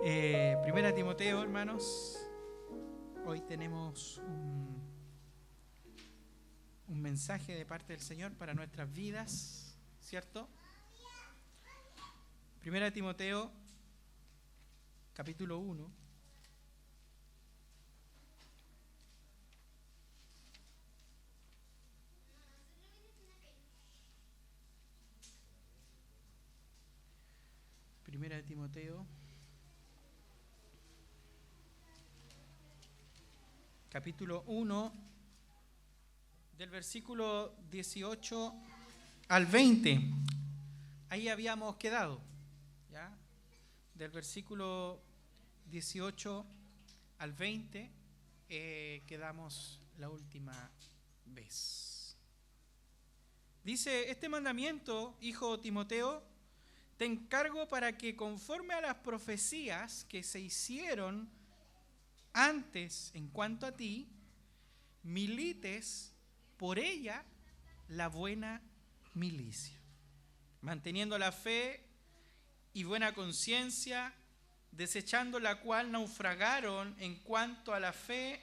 Primera Timoteo, hermanos. Hoy tenemos un mensaje de parte del Señor para nuestras vidas, ¿cierto? Primera Timoteo, capítulo 1. Primera de Timoteo, capítulo 1, del versículo 18 al 20. Ahí habíamos quedado, ¿ya? Del versículo 18 al 20 quedamos la última vez. Dice: este mandamiento, hijo Timoteo, te encargo para que conforme a las profecías que se hicieron antes en cuanto a ti, milites por ella la buena milicia, manteniendo la fe y buena conciencia, desechando la cual naufragaron en cuanto a la fe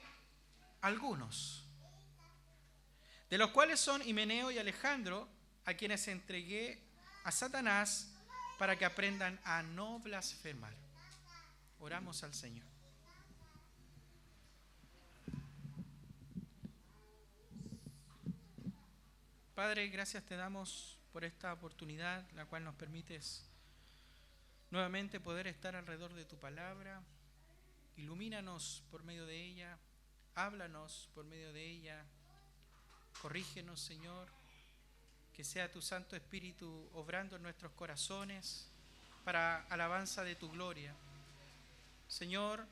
algunos, de los cuales son Himeneo y Alejandro, a quienes entregué a Satanás para que aprendan a no blasfemar. Oramos al Señor. Padre, gracias te damos por esta oportunidad, la cual nos permites nuevamente poder estar alrededor de tu palabra. Ilumínanos por medio de ella, háblanos por medio de ella, corrígenos, Señor. Que sea tu Santo Espíritu obrando en nuestros corazones para alabanza de tu gloria. Señor,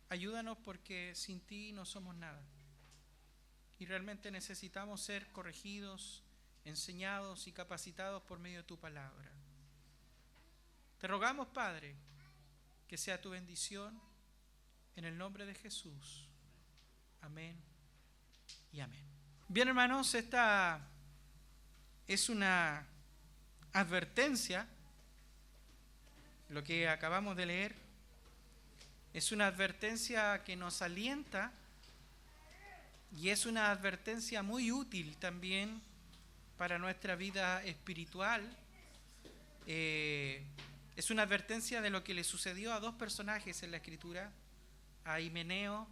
ayúdanos porque sin ti no somos nada. Y realmente necesitamos ser corregidos, enseñados y capacitados por medio de tu palabra. Te rogamos, Padre, que sea tu bendición en el nombre de Jesús. Amén y amén. Bien, hermanos, esta es una advertencia, lo que acabamos de leer, es una advertencia que nos alienta y es una advertencia muy útil también para nuestra vida espiritual. Es una advertencia de lo que le sucedió a dos personajes en la Escritura, a Himeneo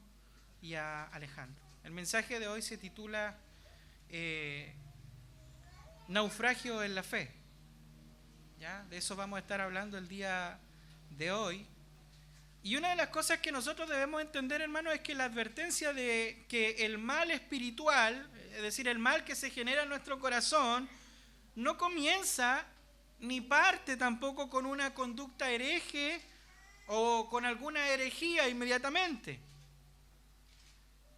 y a Alejandro. El mensaje de hoy se titula Naufragio en la fe. ¿Ya? De eso vamos a estar hablando el día de hoy. Y una de las cosas que nosotros debemos entender, hermanos, es que la advertencia de que el mal espiritual, es decir, el mal que se genera en nuestro corazón, no comienza ni parte tampoco con una conducta hereje o con alguna herejía inmediatamente.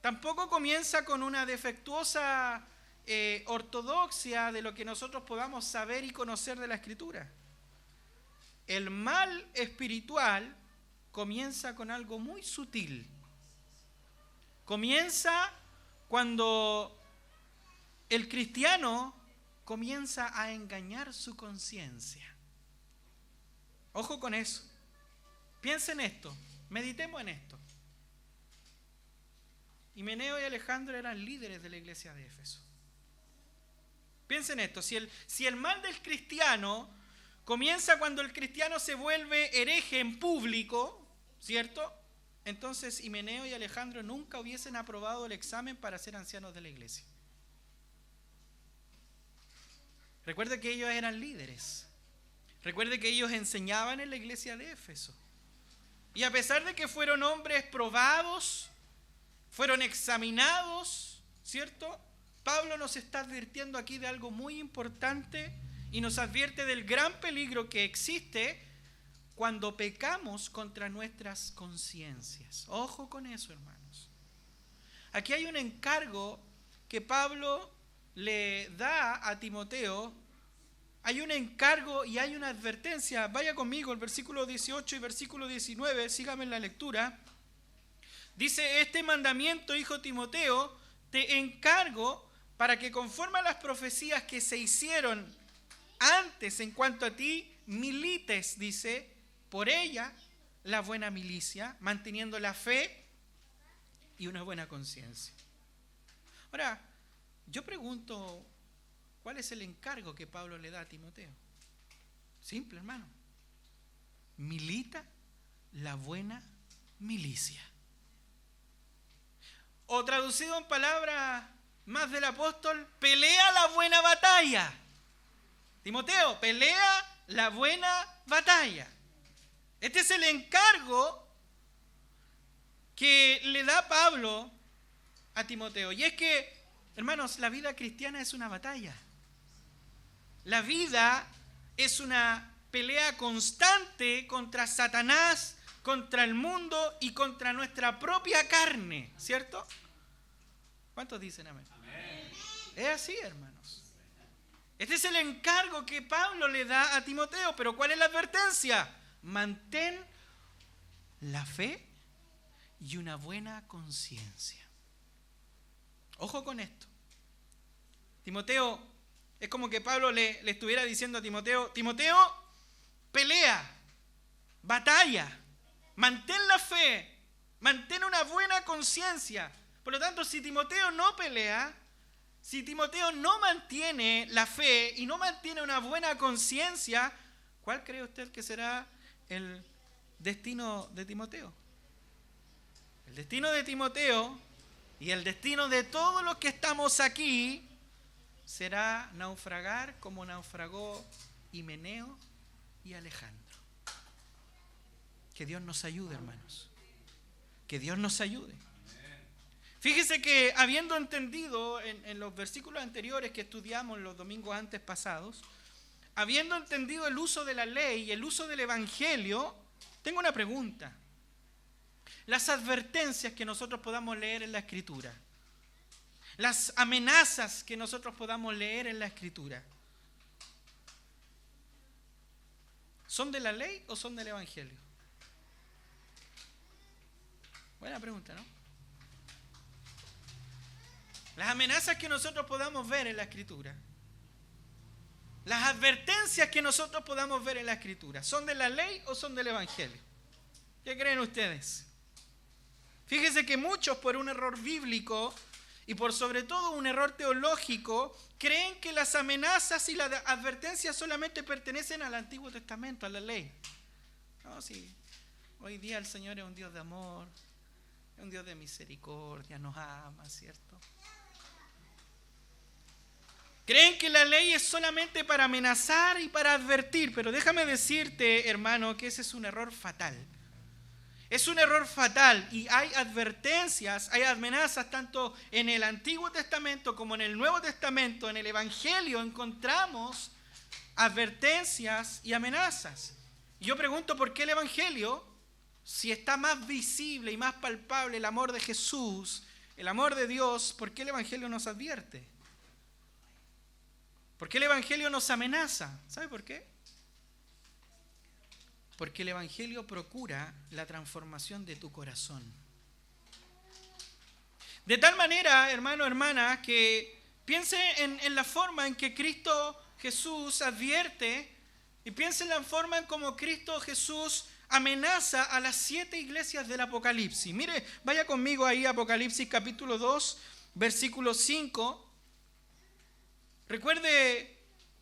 Tampoco comienza con una defectuosa ortodoxia de lo que nosotros podamos saber y conocer de la Escritura. El mal espiritual comienza con algo muy sutil. Comienza cuando el cristiano comienza a engañar su conciencia. Ojo con eso. Piensen en esto, meditemos en esto. Himeneo y Alejandro eran líderes de la iglesia de Éfeso. Piensen esto, si el mal del cristiano comienza cuando el cristiano se vuelve hereje en público, ¿cierto? Entonces Himeneo y Alejandro nunca hubiesen aprobado el examen para ser ancianos de la iglesia. Recuerde que ellos eran líderes. Recuerde que ellos enseñaban en la iglesia de Éfeso. Y a pesar de que fueron hombres probados, fueron examinados, ¿cierto? Pablo nos está advirtiendo aquí de algo muy importante y nos advierte del gran peligro que existe cuando pecamos contra nuestras conciencias. Ojo con eso, hermanos. Aquí hay un encargo que Pablo le da a Timoteo. Hay un encargo y hay una advertencia. Vaya conmigo, el versículo 18 y versículo 19, sígame en la lectura. Dice: este mandamiento, hijo Timoteo, te encargo para que conforme a las profecías que se hicieron antes en cuanto a ti, milites, dice, por ella la buena milicia, manteniendo la fe y una buena conciencia. Ahora, yo pregunto, ¿cuál es el encargo que Pablo le da a Timoteo? Simple, hermano. Milita la buena milicia. O traducido en palabras más del apóstol, pelea la buena batalla. Timoteo, pelea la buena batalla. Este es el encargo que le da Pablo a Timoteo. Y es que, hermanos, la vida cristiana es una batalla. La vida es una pelea constante contra Satanás, contra el mundo y contra nuestra propia carne, ¿cierto? ¿Cuántos dicen amén? Amén. Es así, hermanos. Este es el encargo que Pablo le da a Timoteo, pero ¿cuál es la advertencia? Mantén la fe y una buena conciencia. Ojo con esto. Timoteo, es como que Pablo le estuviera diciendo a Timoteo, Timoteo, pelea, batalla, mantén la fe, mantén una buena conciencia. Por lo tanto, si Timoteo no pelea, si Timoteo no mantiene la fe y no mantiene una buena conciencia, ¿cuál cree usted que será el destino de Timoteo? El destino de Timoteo y el destino de todos los que estamos aquí será naufragar como naufragó Himeneo y Alejandro. Que Dios nos ayude, hermanos. Que Dios nos ayude. Fíjese que habiendo entendido en los versículos anteriores que estudiamos los domingos antes pasados, habiendo entendido el uso de la ley y el uso del evangelio, tengo una pregunta. Las advertencias que nosotros podamos leer en la Escritura, las amenazas que nosotros podamos leer en la Escritura, ¿son de la ley o son del evangelio? Buena pregunta, ¿no? Las amenazas que nosotros podamos ver en la Escritura, las advertencias que nosotros podamos ver en la Escritura, ¿son de la ley o son del evangelio? ¿Qué creen ustedes? Fíjese que muchos, por un error bíblico y por sobre todo un error teológico, creen que las amenazas y las advertencias solamente pertenecen al Antiguo Testamento, a la ley. No, sí. Hoy día el Señor es un Dios de amor, es un Dios de misericordia, nos ama, ¿cierto? Creen que la ley es solamente para amenazar y para advertir, pero déjame decirte, hermano, que ese es un error fatal. Es un error fatal y hay advertencias, hay amenazas tanto en el Antiguo Testamento como en el Nuevo Testamento. En el Evangelio encontramos advertencias y amenazas. Y yo pregunto, ¿por qué el Evangelio, si está más visible y más palpable el amor de Jesús, el amor de Dios, por qué el Evangelio nos advierte? ¿Por qué el Evangelio nos amenaza? ¿Sabe por qué? Porque el Evangelio procura la transformación de tu corazón. De tal manera, hermano, hermana, que piense en la forma en que Cristo Jesús advierte y piense en la forma en cómo Cristo Jesús amenaza a las 7 iglesias del Apocalipsis. Mire, vaya conmigo ahí a Apocalipsis capítulo 2, versículo 5. Recuerde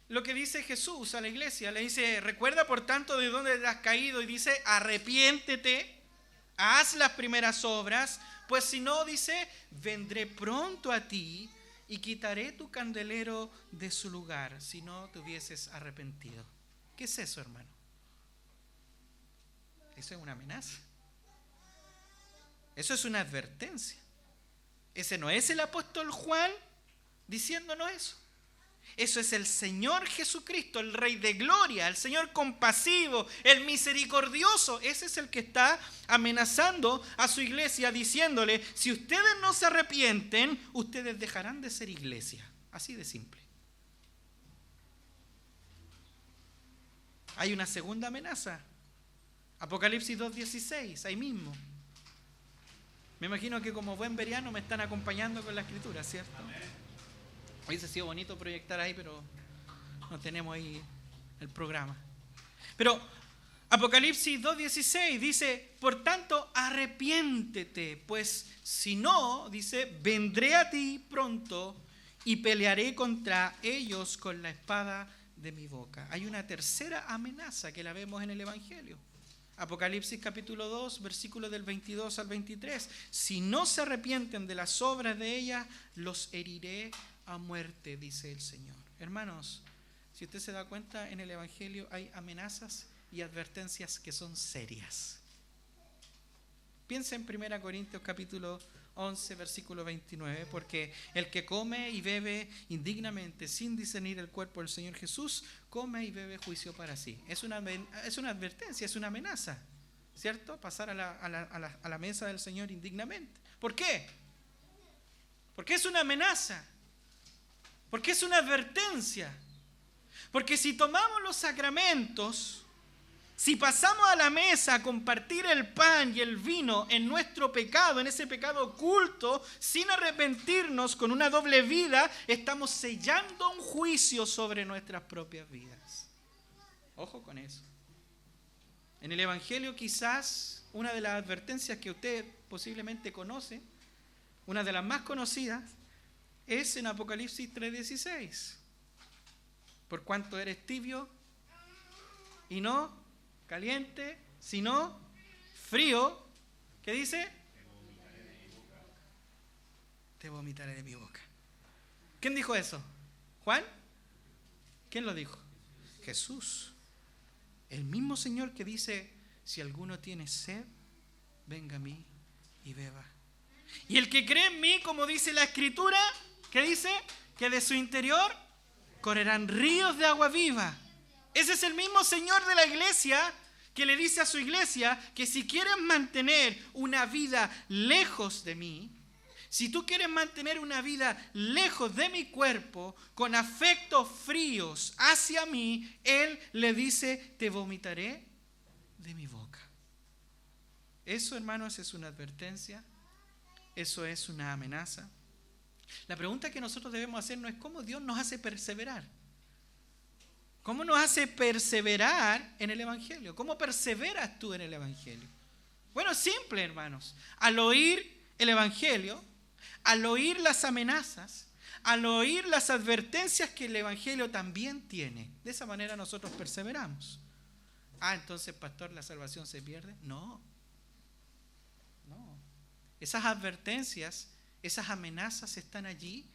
lo que dice Jesús a la iglesia. Le dice, recuerda por tanto de dónde te has caído, y dice, arrepiéntete, haz las primeras obras, pues si no, dice, vendré pronto a ti y quitaré tu candelero de su lugar, si no te hubieses arrepentido. ¿Qué es eso, hermano? Eso es una amenaza. Eso es una advertencia. Ese no es el apóstol Juan diciéndonos eso. Eso es el Señor Jesucristo, el Rey de Gloria, el Señor compasivo, el misericordioso. Ese es el que está amenazando a su iglesia diciéndole, si ustedes no se arrepienten, ustedes dejarán de ser iglesia. Así de simple. Hay una segunda amenaza. Apocalipsis 2:16, ahí mismo. Me imagino que como buen veriano me están acompañando con la escritura, ¿cierto? Hubiese sido bonito proyectar ahí, pero no tenemos ahí el programa. Pero Apocalipsis 2:16 dice, por tanto, arrepiéntete, pues si no, dice, vendré a ti pronto y pelearé contra ellos con la espada de mi boca. Hay una tercera amenaza que la vemos en el Evangelio. Apocalipsis capítulo 2, versículos del 22 al 23. Si no se arrepienten de las obras de ella, los heriré a muerte, dice el Señor. Hermanos, si usted se da cuenta, en el Evangelio hay amenazas y advertencias que son serias. Piensa en 1 Corintios capítulo 11, versículo 29, porque el que come y bebe indignamente sin discernir el cuerpo del Señor Jesús, come y bebe juicio para sí. Es una advertencia, es una amenaza, ¿cierto? Pasar a la mesa del Señor indignamente. ¿Por qué? Porque es una amenaza, porque es una advertencia, porque si tomamos los sacramentos, si pasamos a la mesa a compartir el pan y el vino en nuestro pecado, en ese pecado oculto, sin arrepentirnos, con una doble vida, estamos sellando un juicio sobre nuestras propias vidas. Ojo con eso. En el Evangelio quizás una de las advertencias que usted posiblemente conoce, una de las más conocidas, es en Apocalipsis 3:16. Por cuanto eres tibio y no caliente, sino frío, ¿qué dice? Te vomitaré de mi boca. ¿Quién dijo eso? ¿Juan? ¿Quién lo dijo? Jesús. El mismo Señor que dice, si alguno tiene sed, venga a mí y beba. Y el que cree en mí, como dice la Escritura, ¿qué dice? Que de su interior correrán ríos de agua viva. Ese es el mismo Señor de la iglesia que le dice a su iglesia que si quieres mantener una vida lejos de mí, si tú quieres mantener una vida lejos de mi cuerpo, con afectos fríos hacia mí, Él le dice, te vomitaré de mi boca. Eso, hermanos, es una advertencia, eso es una amenaza. La pregunta que nosotros debemos hacernos es cómo Dios nos hace perseverar. ¿Cómo nos hace perseverar en el Evangelio? ¿Cómo perseveras tú en el Evangelio? Bueno, es simple, hermanos. Al oír el Evangelio, al oír las amenazas, al oír las advertencias que el Evangelio también tiene, de esa manera nosotros perseveramos. Entonces, pastor, ¿la salvación se pierde? No. Esas advertencias, esas amenazas están allí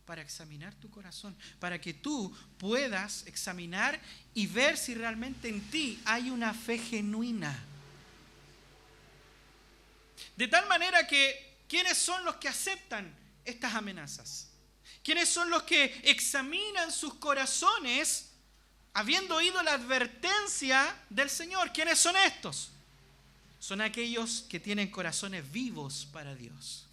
para examinar tu corazón, para que tú puedas examinar y ver si realmente en ti hay una fe genuina. De tal manera que, ¿quiénes son los que aceptan estas amenazas? ¿Quiénes son los que examinan sus corazones habiendo oído la advertencia del Señor? ¿Quiénes son estos? Son aquellos que tienen corazones vivos para Dios.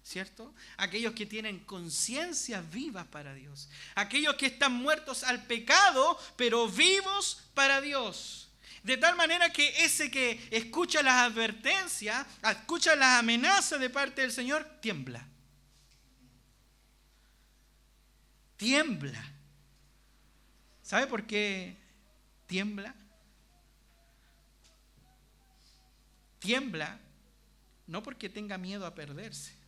¿Cierto? Aquellos que tienen conciencias vivas para Dios. Aquellos que están muertos al pecado, pero vivos para Dios. De tal manera que ese que escucha las advertencias, escucha las amenazas de parte del Señor, tiembla. Tiembla. ¿Sabe por qué tiembla? Tiembla no porque tenga miedo a perderse.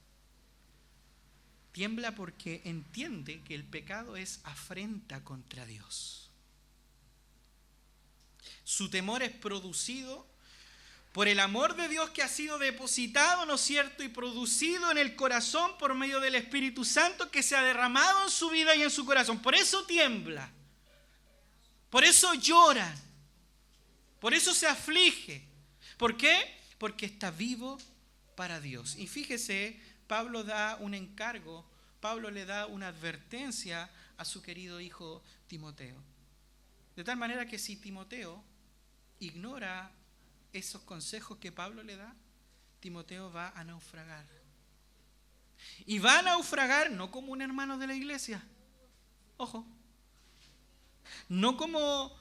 Tiembla porque entiende que el pecado es afrenta contra Dios. Su temor es producido por el amor de Dios que ha sido depositado, ¿no es cierto?, y producido en el corazón por medio del Espíritu Santo que se ha derramado en su vida y en su corazón. Por eso tiembla, por eso llora, por eso se aflige. ¿Por qué? Porque está vivo para Dios. Y fíjese, Pablo da un encargo, Pablo le da una advertencia a su querido hijo Timoteo. De tal manera que si Timoteo ignora esos consejos que Pablo le da, Timoteo va a naufragar. Y va a naufragar no como un hermano de la iglesia, ojo, no como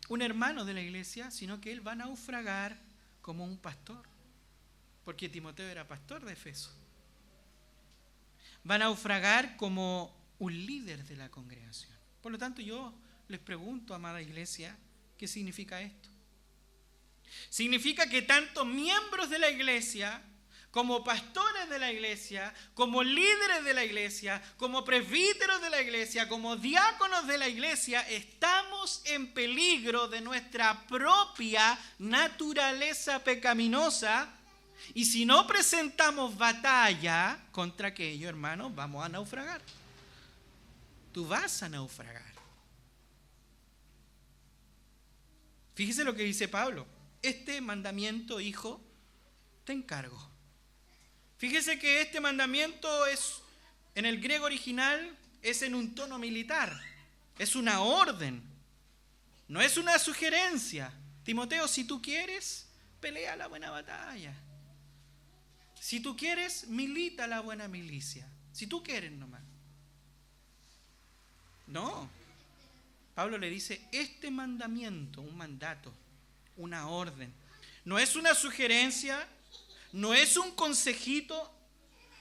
un hermano de la iglesia, sino que él va a naufragar como un pastor. Porque Timoteo era pastor de Efeso. Va a naufragar como un líder de la congregación. Por lo tanto, yo les pregunto, amada iglesia, ¿Qué significa esto? Significa que tanto miembros de la iglesia, como pastores de la iglesia, como líderes de la iglesia, como presbíteros de la iglesia, como diáconos de la iglesia, estamos en peligro de nuestra propia naturaleza pecaminosa. Y si no presentamos batalla contra aquello, hermanos, vamos a naufragar. Tú vas a naufragar. Fíjese lo que dice Pablo. Este mandamiento, hijo, te encargo. Fíjese que este mandamiento es, en el griego original, es en un tono militar. Es una orden. No es una sugerencia. Timoteo, si tú quieres, pelea la buena batalla. Si tú quieres, milita la buena milicia. Si tú quieres nomás. No. Pablo le dice, este mandamiento, un mandato, una orden, no es una sugerencia, no es un consejito,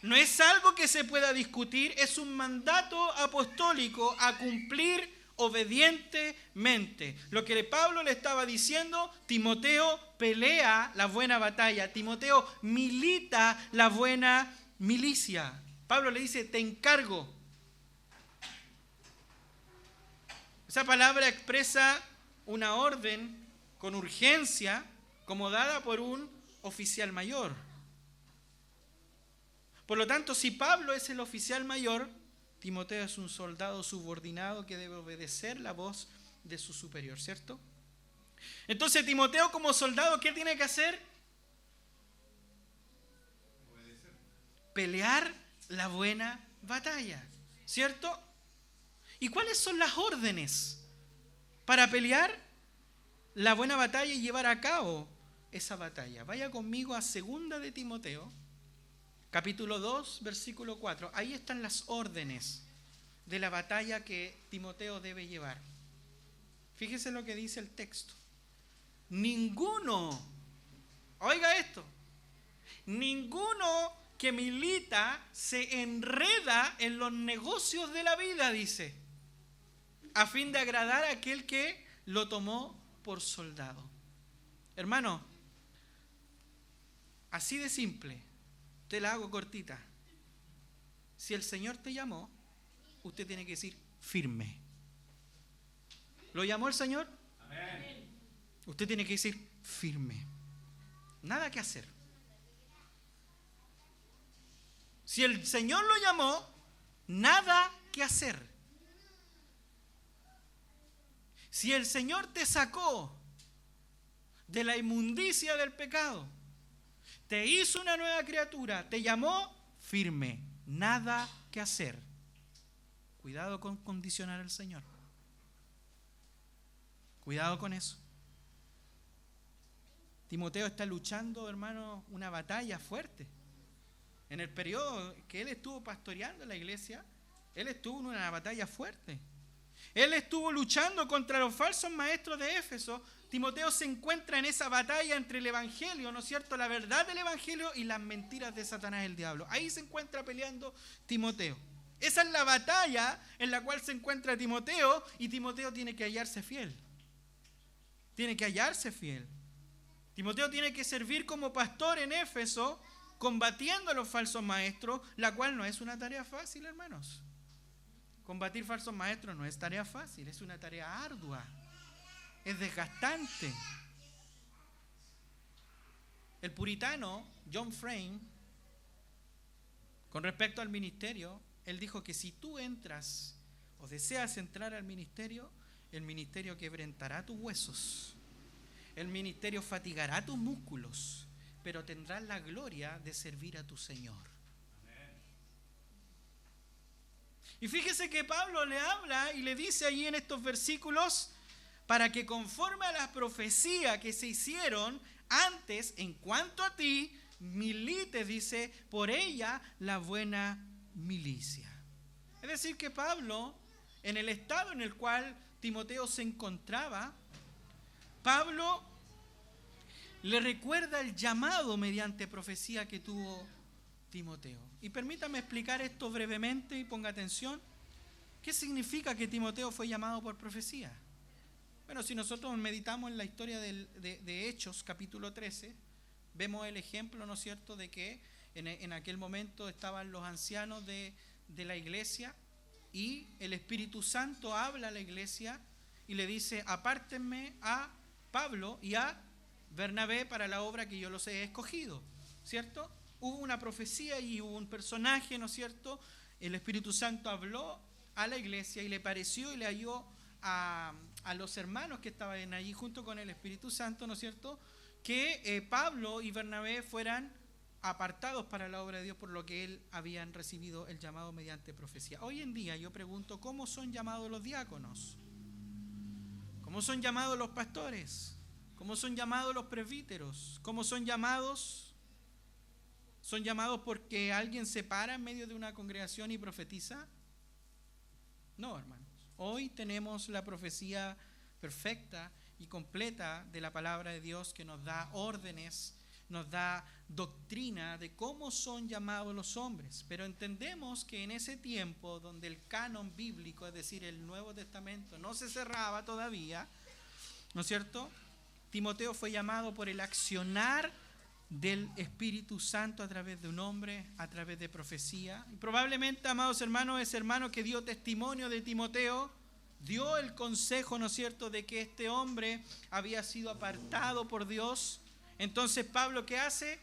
no es algo que se pueda discutir, es un mandato apostólico a cumplir obedientemente. Lo que Pablo le estaba diciendo, Timoteo, pelea la buena batalla, Timoteo, milita la buena milicia. Pablo le dice, te encargo. Esa palabra expresa una orden con urgencia, como dada por un oficial mayor. Por lo tanto, si Pablo es el oficial mayor, Timoteo es un soldado subordinado que debe obedecer la voz de su superior, ¿cierto? Entonces, Timoteo como soldado, ¿qué tiene que hacer? Obedecer. Pelear la buena batalla, ¿cierto? ¿Y cuáles son las órdenes para pelear la buena batalla y llevar a cabo esa batalla? Vaya conmigo a 2 de Timoteo, capítulo 2, versículo 4. Ahí están las órdenes de la batalla que Timoteo debe llevar. Fíjese lo que dice el texto. Ninguno, oiga esto, ninguno que milita se enreda en los negocios de la vida, dice, a fin de agradar a aquel que lo tomó por soldado. Hermano, así de simple, te la hago cortita. Si el Señor te llamó, usted tiene que decir firme. ¿Lo llamó el Señor? Amén. Usted tiene que decir firme. Nada que hacer. Si el Señor lo llamó, nada que hacer. Si el Señor te sacó de la inmundicia del pecado, te hizo una nueva criatura, te llamó, firme, nada que hacer. Cuidado con condicionar al Señor. Cuidado con eso. Timoteo está luchando, hermano, una batalla fuerte. En el periodo que él estuvo pastoreando en la iglesia, él estuvo en una batalla fuerte. Él estuvo luchando contra los falsos maestros de Éfeso. Timoteo se encuentra en esa batalla entre el evangelio, ¿no es cierto?, la verdad del evangelio y las mentiras de Satanás el diablo. Ahí se encuentra peleando Timoteo. Esa es la batalla en la cual se encuentra Timoteo, y Timoteo tiene que hallarse fiel. Tiene que hallarse fiel. Timoteo tiene que servir como pastor en Éfeso, combatiendo a los falsos maestros, la cual no es una tarea fácil, hermanos. Combatir falsos maestros no es tarea fácil, es una tarea ardua, es desgastante. El puritano John Frame, con respecto al ministerio, él dijo que si tú entras o deseas entrar al ministerio, el ministerio quebrantará tus huesos, el ministerio fatigará tus músculos, pero tendrás la gloria de servir a tu Señor. Y fíjese que Pablo le habla y le dice allí en estos versículos, para que conforme a las profecías que se hicieron antes, en cuanto a ti, milites, dice, por ella la buena milicia. Es decir, que Pablo, en el estado en el cual Timoteo se encontraba, Pablo le recuerda el llamado mediante profecía que tuvo Timoteo. Y permítame explicar esto brevemente y ponga atención. ¿Qué significa que Timoteo fue llamado por profecía? Bueno, si nosotros meditamos en la historia de Hechos, capítulo 13, vemos el ejemplo, ¿no es cierto?, de que en aquel momento estaban los ancianos de la iglesia y el Espíritu Santo habla a la iglesia y le dice: apártenme a Pablo y a Bernabé para la obra que yo los he escogido, ¿cierto? Hubo una profecía y hubo un personaje, ¿no es cierto? El Espíritu Santo habló a la iglesia y le pareció y le halló a los hermanos que estaban allí junto con el Espíritu Santo, ¿no es cierto?, que Pablo y Bernabé fueran apartados para la obra de Dios, por lo que él habían recibido el llamado mediante profecía. Hoy en día yo pregunto: ¿cómo son llamados los diáconos? ¿Cómo son llamados los pastores? ¿Cómo son llamados los presbíteros? ¿Cómo son llamados? ¿Son llamados porque alguien se para en medio de una congregación y profetiza? No, hermanos. Hoy tenemos la profecía perfecta y completa de la palabra de Dios, que nos da órdenes, nos da doctrina de cómo son llamados los hombres. Pero entendemos que en ese tiempo donde el canon bíblico, es decir, el Nuevo Testamento, no se cerraba todavía, ¿no es cierto?, Timoteo fue llamado por el accionar del Espíritu Santo a través de un hombre, a través de profecía. Y probablemente, amados hermanos, ese hermano que dio testimonio de Timoteo dio el consejo, ¿no es cierto?, de que este hombre había sido apartado por Dios. Entonces Pablo, ¿qué hace?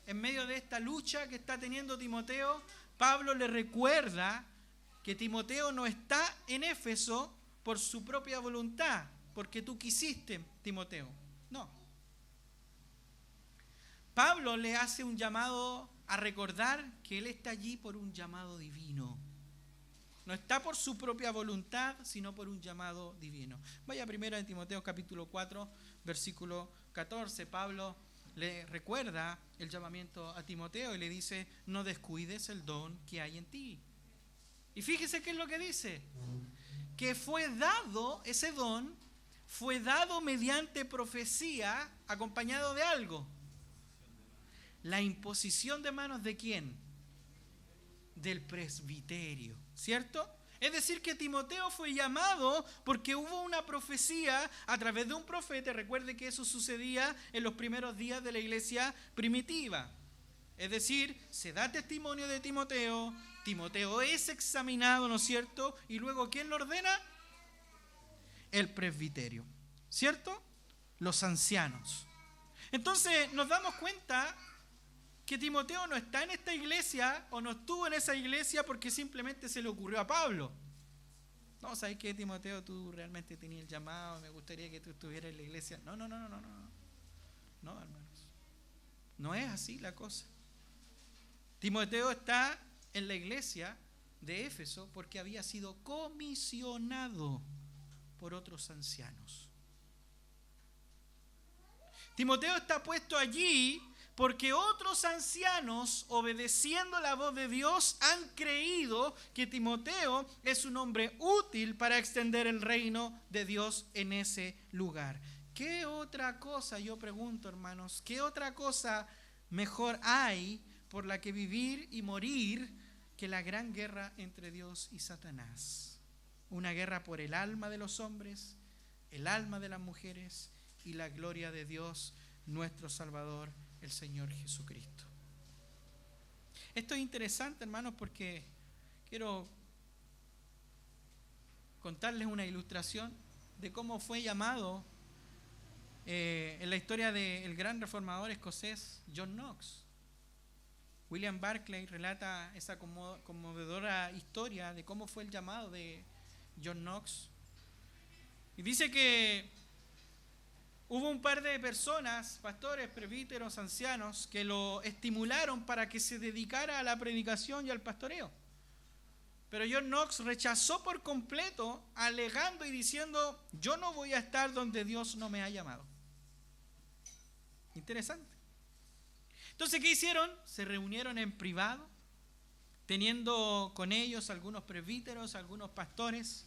En medio de esta lucha que está teniendo Timoteo, Pablo le recuerda que Timoteo no está en Éfeso por su propia voluntad, porque tú quisiste, Timoteo. No. Pablo le hace un llamado a recordar que él está allí por un llamado divino. No está por su propia voluntad, sino por un llamado divino. Vaya primero en Timoteo capítulo 4, versículo 14. Pablo le recuerda el llamamiento a Timoteo y le dice: no descuides el don que hay en ti. Y fíjese qué es lo que dice: que fue dado, ese don fue dado mediante profecía, acompañado de algo. La imposición de manos, ¿de quién? Del presbiterio, ¿cierto? Es decir, que Timoteo fue llamado porque hubo una profecía a través de un profeta. Recuerde que eso sucedía en los primeros días de la iglesia primitiva. Es decir, se da testimonio de Timoteo, Timoteo es examinado, ¿no es cierto? Y luego, ¿quién lo ordena? El presbiterio, ¿cierto? Los ancianos. Entonces nos damos cuenta que Timoteo no está en esta iglesia o no estuvo en esa iglesia porque simplemente se le ocurrió a Pablo. No, ¿sabes qué, Timoteo? Tú realmente tenías el llamado, me gustaría que tú estuvieras en la iglesia. No, hermanos. No es así la cosa. Timoteo está en la iglesia de Éfeso porque había sido comisionado por otros ancianos. Timoteo está puesto allí porque otros ancianos, obedeciendo la voz de Dios, han creído que Timoteo es un hombre útil para extender el reino de Dios en ese lugar. ¿Qué otra cosa, yo pregunto, hermanos, qué otra cosa mejor hay por la que vivir y morir que la gran guerra entre Dios y Satanás? Una guerra por el alma de los hombres, el alma de las mujeres y la gloria de Dios, nuestro Salvador, el Señor Jesucristo. Esto es interesante, hermanos, porque quiero contarles una ilustración de cómo fue llamado en la historia del gran reformador escocés John Knox. William Barclay relata esa conmovedora historia de cómo fue el llamado de John Knox. Y dice que hubo un par de personas, pastores, presbíteros, ancianos, que lo estimularon para que se dedicara a la predicación y al pastoreo. Pero John Knox rechazó por completo, alegando y diciendo: yo no voy a estar donde Dios no me ha llamado. Interesante. Entonces, ¿qué hicieron? Se reunieron en privado, teniendo con ellos algunos presbíteros, algunos pastores,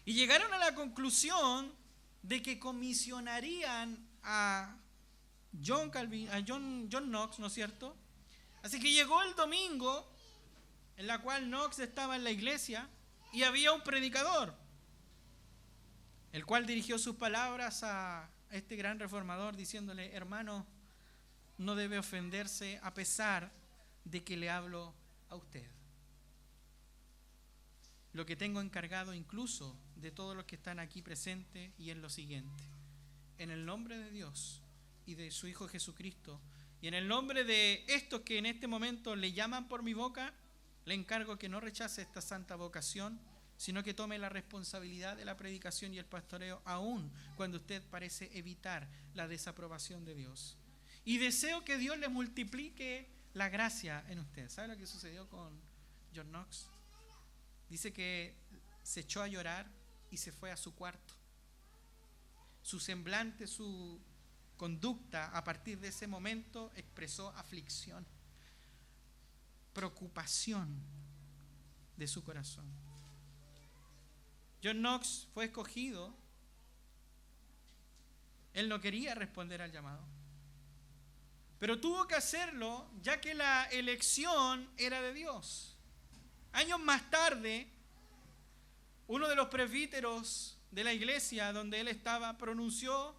y llegaron a la conclusión de que comisionarían a John Knox, ¿no es cierto? Así que llegó el domingo en la cual Knox estaba en la iglesia y había un predicador. el cual dirigió sus palabras a este gran reformador diciéndole: hermano, no debe ofenderse a pesar de que le hablo a usted. Lo que tengo encargado incluso de todos los que están aquí presentes, y es lo siguiente: en el nombre de Dios y de su Hijo Jesucristo, y en el nombre de estos que en este momento le llaman por mi boca, le encargo que no rechace esta santa vocación, sino que tome la responsabilidad de la predicación y el pastoreo, aun cuando usted parece evitar la desaprobación de Dios. Y deseo que Dios le multiplique la gracia en usted. ¿Sabe lo que sucedió con John Knox? Dice que se echó a llorar y se fue a su cuarto. Su semblante, su conducta a partir de ese momento expresó aflicción, preocupación de su corazón. John Knox fue escogido. Él no quería responder al llamado, pero tuvo que hacerlo ya que la elección era de Dios. Años más tarde, uno de los presbíteros de la iglesia donde él estaba pronunció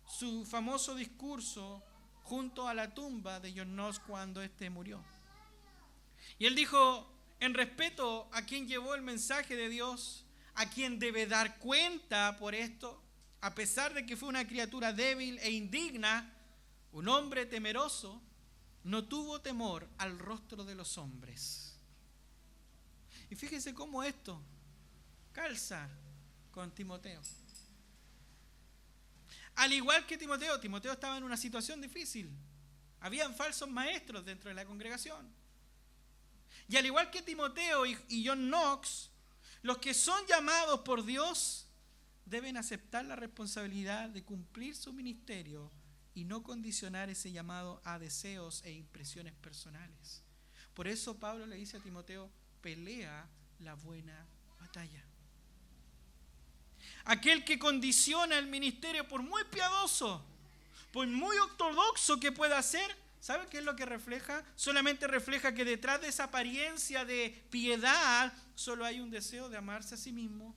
su famoso discurso junto a la tumba de John Knox cuando éste murió. Y él dijo, en respeto a quien llevó el mensaje de Dios, a quien debe dar cuenta por esto, a pesar de que fue una criatura débil e indigna, un hombre temeroso, no tuvo temor al rostro de los hombres. Y fíjense cómo esto calza con Timoteo. Al igual que Timoteo estaba en una situación difícil. Habían falsos maestros dentro de la congregación. Y al igual que Timoteo y John Knox, los que son llamados por Dios deben aceptar la responsabilidad de cumplir su ministerio y no condicionar ese llamado a deseos e impresiones personales. Por eso Pablo le dice a Timoteo: pelea la buena batalla. Aquel que condiciona el ministerio, por muy piadoso, por muy ortodoxo que pueda ser, ¿sabe qué es lo que refleja? Solamente refleja que detrás de esa apariencia de piedad solo hay un deseo de amarse a sí mismo.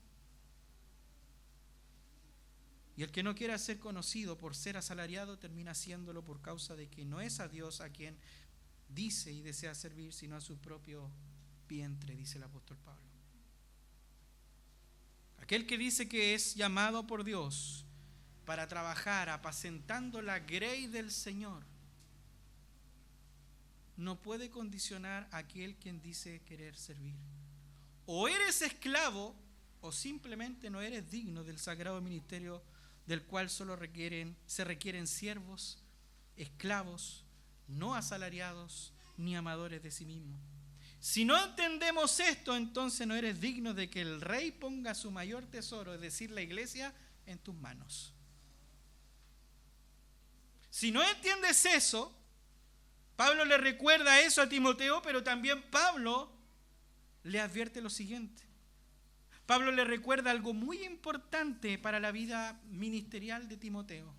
Y el que no quiera ser conocido por ser asalariado termina haciéndolo por causa de que no es a Dios a quien dice y desea servir, sino a su propio vientre, dice el apóstol Pablo. Aquel que dice que es llamado por Dios para trabajar apacentando la grey del Señor, no puede condicionar a aquel quien dice querer servir. O eres esclavo o simplemente no eres digno del sagrado ministerio del cual solo se requieren siervos, esclavos, no asalariados ni amadores de sí mismos. Si no entendemos esto, entonces no eres digno de que el rey ponga su mayor tesoro, es decir, la iglesia, en tus manos. Si no entiendes eso, Pablo le recuerda eso a Timoteo, pero también Pablo le advierte lo siguiente. Pablo le recuerda algo muy importante para la vida ministerial de Timoteo.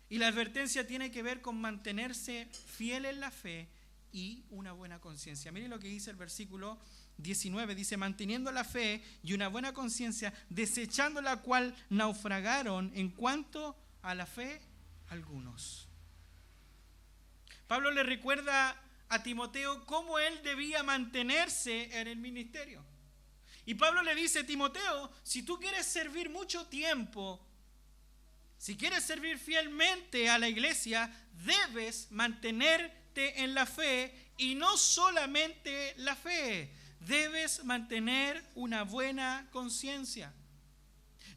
Y la advertencia tiene que ver con mantenerse fiel en la fe y una buena conciencia. Miren lo que dice el versículo 19. Dice: manteniendo la fe y una buena conciencia, desechando la cual naufragaron en cuanto a la fe algunos. Pablo le recuerda a Timoteo cómo él debía mantenerse en el ministerio. Y Pablo le dice: Timoteo, si tú quieres servir mucho tiempo, si quieres servir fielmente a la iglesia, debes mantenerte en la fe, y no solamente la fe, debes mantener una buena conciencia.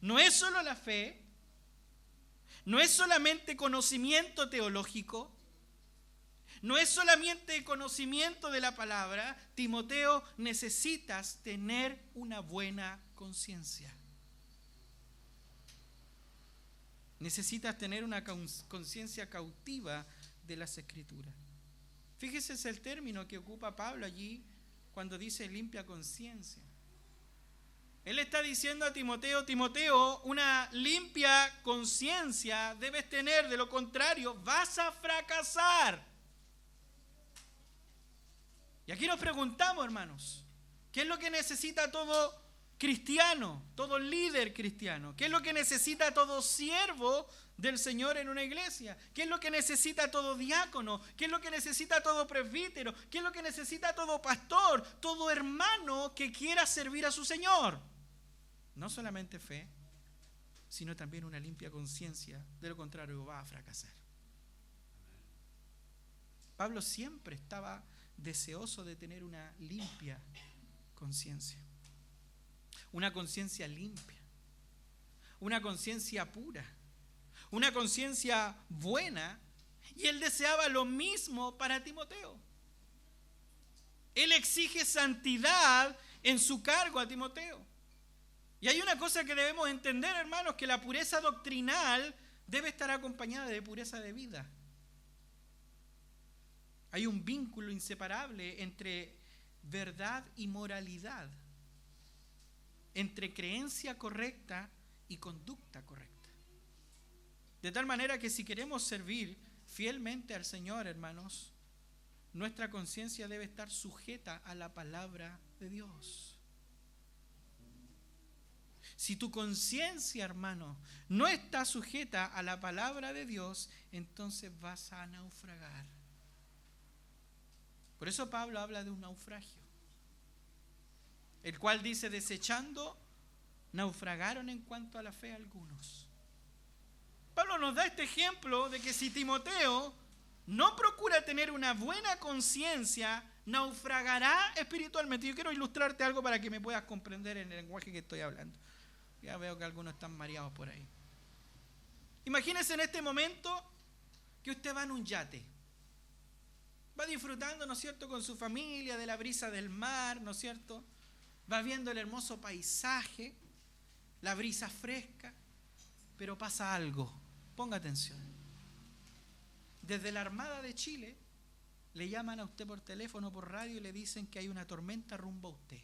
No es solo la fe, no es solamente conocimiento teológico, no es solamente conocimiento de la palabra. Timoteo, necesitas tener una buena conciencia. Necesitas tener una conciencia cautiva de las Escrituras. Fíjese, es el término que ocupa Pablo allí cuando dice limpia conciencia. Él está diciendo a Timoteo: Timoteo, una limpia conciencia debes tener, de lo contrario vas a fracasar. Y aquí nos preguntamos, hermanos, ¿qué es lo que necesita todo cristiano, todo líder cristiano? ¿Qué es lo que necesita todo siervo del Señor en una iglesia? ¿Qué es lo que necesita todo diácono? ¿Qué es lo que necesita todo presbítero? ¿Qué es lo que necesita todo pastor? Todo hermano que quiera servir a su Señor. No solamente fe, sino también una limpia conciencia. De lo contrario, va a fracasar. Pablo siempre estaba deseoso de tener una limpia conciencia. Una conciencia limpia. Una conciencia pura. Una conciencia buena. Y él deseaba lo mismo para Timoteo. Él exige santidad en su cargo a Timoteo. Y hay una cosa que debemos entender, hermanos, que la pureza doctrinal debe estar acompañada de pureza de vida. Hay un vínculo inseparable entre verdad y moralidad, entre creencia correcta y conducta correcta. De tal manera que si queremos servir fielmente al Señor, hermanos, nuestra conciencia debe estar sujeta a la palabra de Dios. Si tu conciencia, hermano, no está sujeta a la palabra de Dios, entonces vas a naufragar. Por eso Pablo habla de un naufragio, el cual dice: desechando, naufragaron en cuanto a la fe algunos. Pablo nos da este ejemplo de que si Timoteo no procura tener una buena conciencia, naufragará espiritualmente. Yo quiero ilustrarte algo para que me puedas comprender en el lenguaje que estoy hablando. Ya veo que algunos están mareados por ahí. Imagínese en este momento que usted va en un yate. Va disfrutando, ¿no es cierto?, con su familia, de la brisa del mar, ¿no es cierto? Va viendo el hermoso paisaje, la brisa fresca, pero pasa algo. Ponga atención. Desde la Armada de Chile le llaman a usted por teléfono, por radio, y le dicen que hay una tormenta rumbo a usted.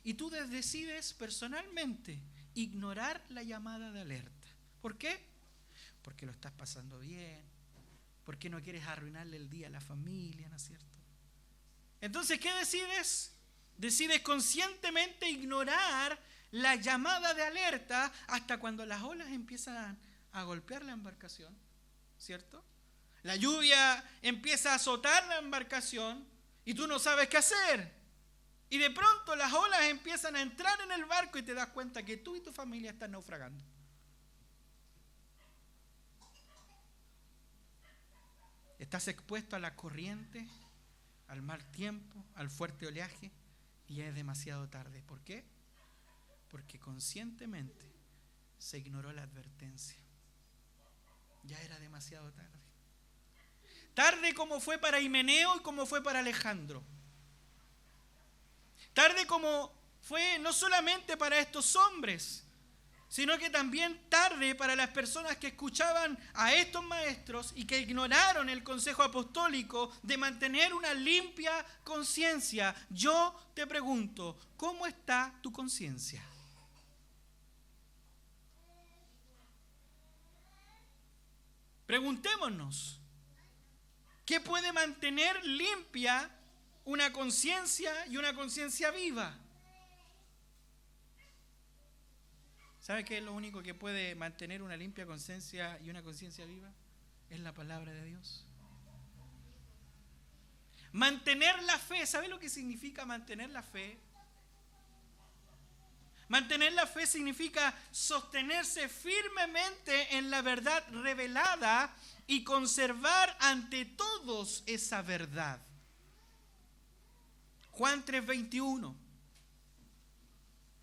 Y tú decides personalmente ignorar la llamada de alerta. ¿Por qué? Porque lo estás pasando bien, porque no quieres arruinarle el día a la familia, ¿no es cierto? Entonces, ¿qué decides? Decides conscientemente ignorar la llamada de alerta hasta cuando las olas empiezan a golpear la embarcación, ¿cierto? La lluvia empieza a azotar la embarcación y tú no sabes qué hacer. Y de pronto las olas empiezan a entrar en el barco y te das cuenta que tú y tu familia están naufragando. Estás expuesto a la corriente, al mal tiempo, al fuerte oleaje, y ya es demasiado tarde. ¿Por qué? Porque conscientemente se ignoró la advertencia. Ya era demasiado tarde. Tarde como fue para Himeneo y como fue para Alejandro. Tarde como fue no solamente para estos hombres, sino que también tarde para las personas que escuchaban a estos maestros y que ignoraron el consejo apostólico de mantener una limpia conciencia. Yo te pregunto, ¿cómo está tu conciencia? Preguntémonos, ¿qué puede mantener limpia una conciencia y una conciencia viva? ¿Sabe qué es lo único que puede mantener una limpia conciencia y una conciencia viva? Es la palabra de Dios. Mantener la fe. ¿Sabe lo que significa mantener la fe? Mantener la fe significa sostenerse firmemente en la verdad revelada y conservar ante todos esa verdad. Juan 3:21.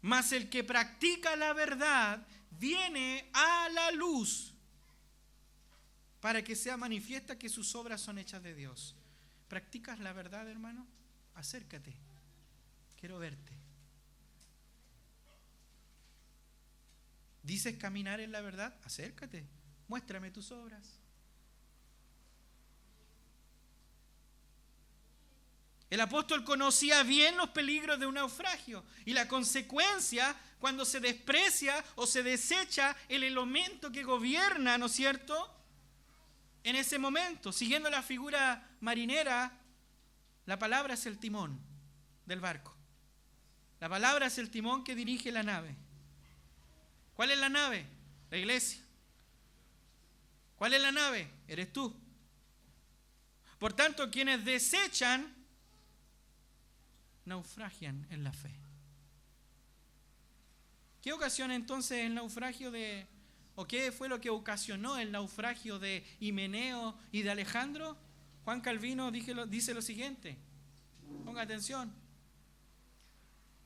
Mas el que practica la verdad viene a la luz para que sea manifiesta que sus obras son hechas de Dios. ¿Practicas la verdad, hermano? Acércate. Quiero verte. ¿Dices caminar en la verdad? Acércate. Muéstrame tus obras. El apóstol conocía bien los peligros de un naufragio y la consecuencia cuando se desprecia o se desecha el elemento que gobierna, ¿no es cierto?, en ese momento. Siguiendo la figura marinera, la palabra es el timón del barco. La palabra es el timón que dirige la nave. ¿Cuál es la nave? La iglesia. ¿Cuál es la nave? Eres tú. Por tanto, quienes desechan, naufragian en la fe. ¿Qué ocasiona entonces el naufragio o qué fue lo que ocasionó el naufragio de Himeneo y de Alejandro? Juan Calvino dice lo siguiente. Ponga atención.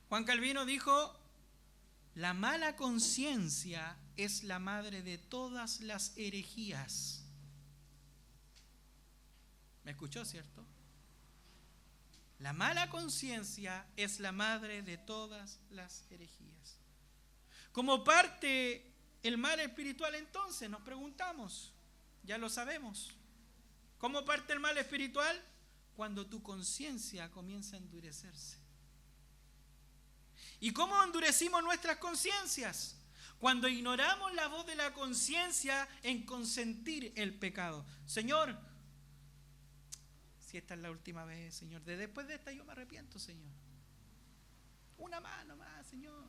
Juan Calvino dijo: la mala conciencia es la madre de todas las herejías. ¿Me escuchó, cierto? La mala conciencia es la madre de todas las herejías. Como parte el mal espiritual, entonces nos preguntamos, ya lo sabemos. ¿Cómo parte el mal espiritual? Cuando tu conciencia comienza a endurecerse. ¿Y cómo endurecimos nuestras conciencias? Cuando ignoramos la voz de la conciencia en consentir el pecado. Señor, si esta es la última vez, Señor, después de esta yo me arrepiento, Señor. Una mano más, Señor.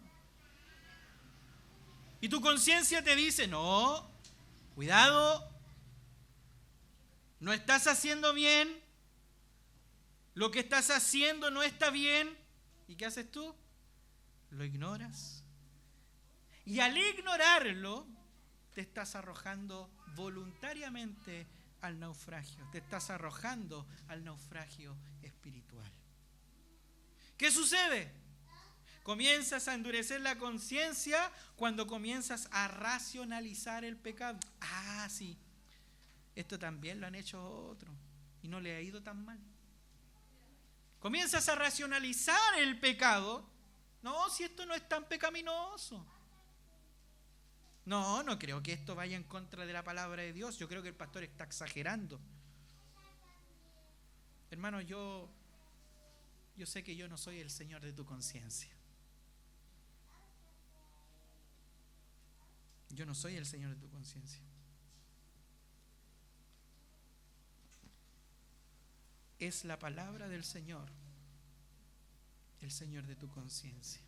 Y tu conciencia te dice: no, cuidado, no estás haciendo bien, lo que estás haciendo no está bien. ¿Y qué haces tú? Lo ignoras. Y al ignorarlo, te estás arrojando voluntariamente al naufragio. Te estás arrojando al naufragio espiritual. ¿Qué sucede? Comienzas a endurecer la conciencia cuando comienzas a racionalizar el pecado. Ah, sí, esto también lo han hecho otros y no le ha ido tan mal. Comienzas a racionalizar el pecado. No, si esto no es tan pecaminoso. No creo que esto vaya en contra de la palabra de Dios. Yo creo que el pastor está exagerando. Hermano, yo sé que yo no soy el Señor de tu conciencia. Yo no soy el Señor de tu conciencia. Es la palabra del Señor, el Señor de tu conciencia.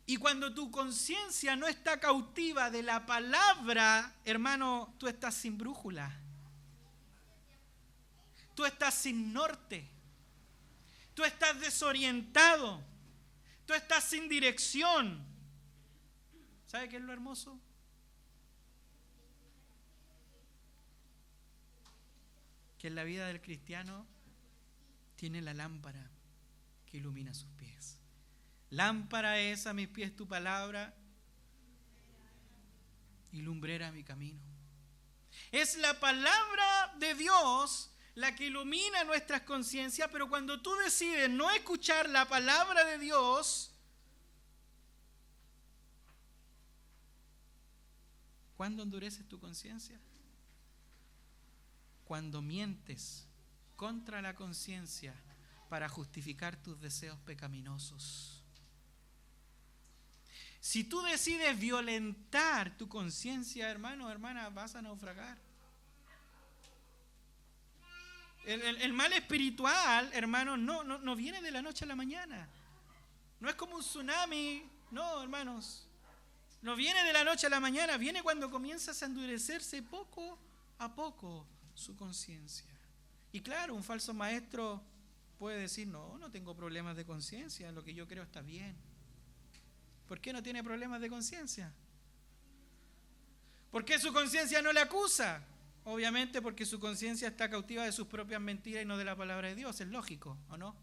Y cuando tu conciencia no está cautiva de la palabra, hermano, tú estás sin brújula. Tú estás sin norte. Tú estás desorientado. Tú estás sin dirección. ¿Sabe qué es lo hermoso? Que en la vida del cristiano tiene la lámpara que ilumina sus pies. Lámpara es a mis pies tu palabra y lumbrera mi camino. Es la palabra de Dios la que ilumina nuestras conciencias, pero cuando tú decides no escuchar la palabra de Dios, ¿cuándo endureces tu conciencia? Cuando mientes contra la conciencia para justificar tus deseos pecaminosos. Si tú decides violentar tu conciencia, hermano, hermana, vas a naufragar. El mal espiritual, hermano, no viene de la noche a la mañana. No es como un tsunami, no, hermanos. No viene de la noche a la mañana, viene cuando comienzas a endurecerse poco a poco su conciencia. Y claro, un falso maestro puede decir: no tengo problemas de conciencia, lo que yo creo está bien. ¿Por qué no tiene problemas de conciencia? ¿Por qué su conciencia no le acusa? Obviamente porque su conciencia está cautiva de sus propias mentiras y no de la palabra de Dios. Es lógico, ¿o no?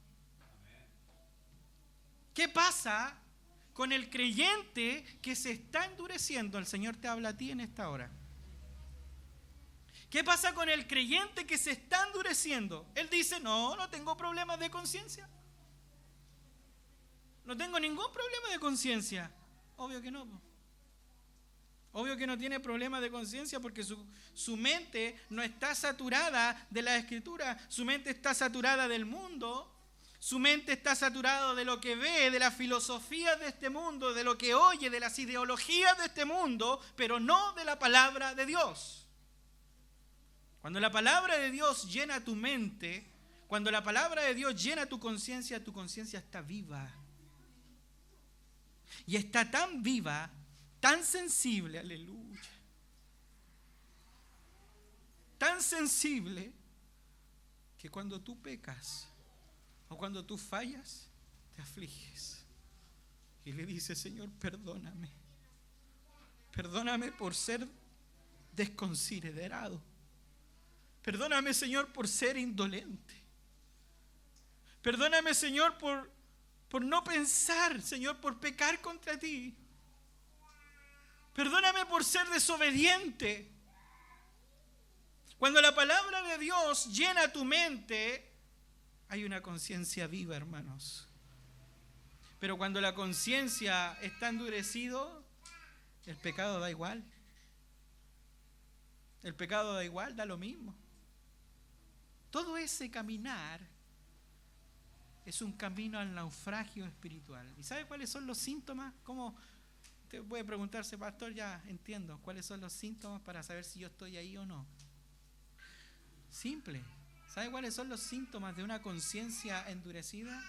¿Qué pasa con el creyente que se está endureciendo? El Señor te habla a ti en esta hora. ¿Qué pasa con el creyente que se está endureciendo? Él dice: no tengo problemas de conciencia. No tengo ningún problema de conciencia. Obvio que no. Obvio que no tiene problemas de conciencia porque su mente no está saturada de la Escritura. Su mente está saturada del mundo. Su mente está saturada de lo que ve, de las filosofías de este mundo, de lo que oye, de las ideologías de este mundo, pero no de la palabra de Dios. Cuando la palabra de Dios llena tu mente, Cuando la palabra de Dios llena tu conciencia está viva. Y está tan viva, tan sensible, aleluya. Tan sensible que cuando tú pecas o cuando tú fallas, te afliges. Y le dices, Señor, perdóname. Perdóname por ser desconsiderado. Perdóname, Señor, por ser indolente. Perdóname, Señor, por no pensar, Señor, por pecar contra ti. Perdóname por ser desobediente. Cuando la palabra de Dios llena tu mente, hay una conciencia viva, hermanos. Pero cuando la conciencia está endurecido, el pecado da igual. El pecado da igual, da lo mismo. Todo ese caminar es un camino al naufragio espiritual. ¿Y sabe cuáles son los síntomas? ¿Cómo? Usted puede preguntarse, pastor, ya entiendo. ¿Cuáles son los síntomas para saber si yo estoy ahí o no? Simple. ¿Sabe cuáles son los síntomas de una conciencia endurecida?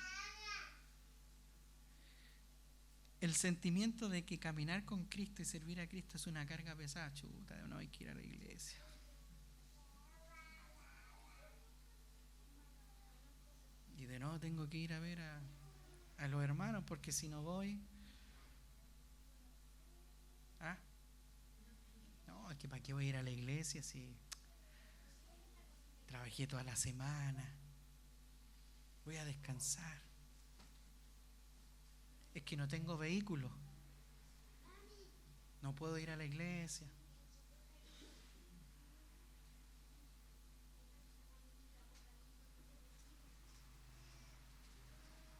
El sentimiento de que caminar con Cristo y servir a Cristo es una carga pesada. Chuta, no hay que ir a la iglesia. Y de nuevo tengo que ir a ver a los hermanos, porque si no voy... No, es que ¿para qué voy a ir a la iglesia si trabajé toda la semana? Voy a descansar. Es que no tengo vehículo. No puedo ir a la iglesia.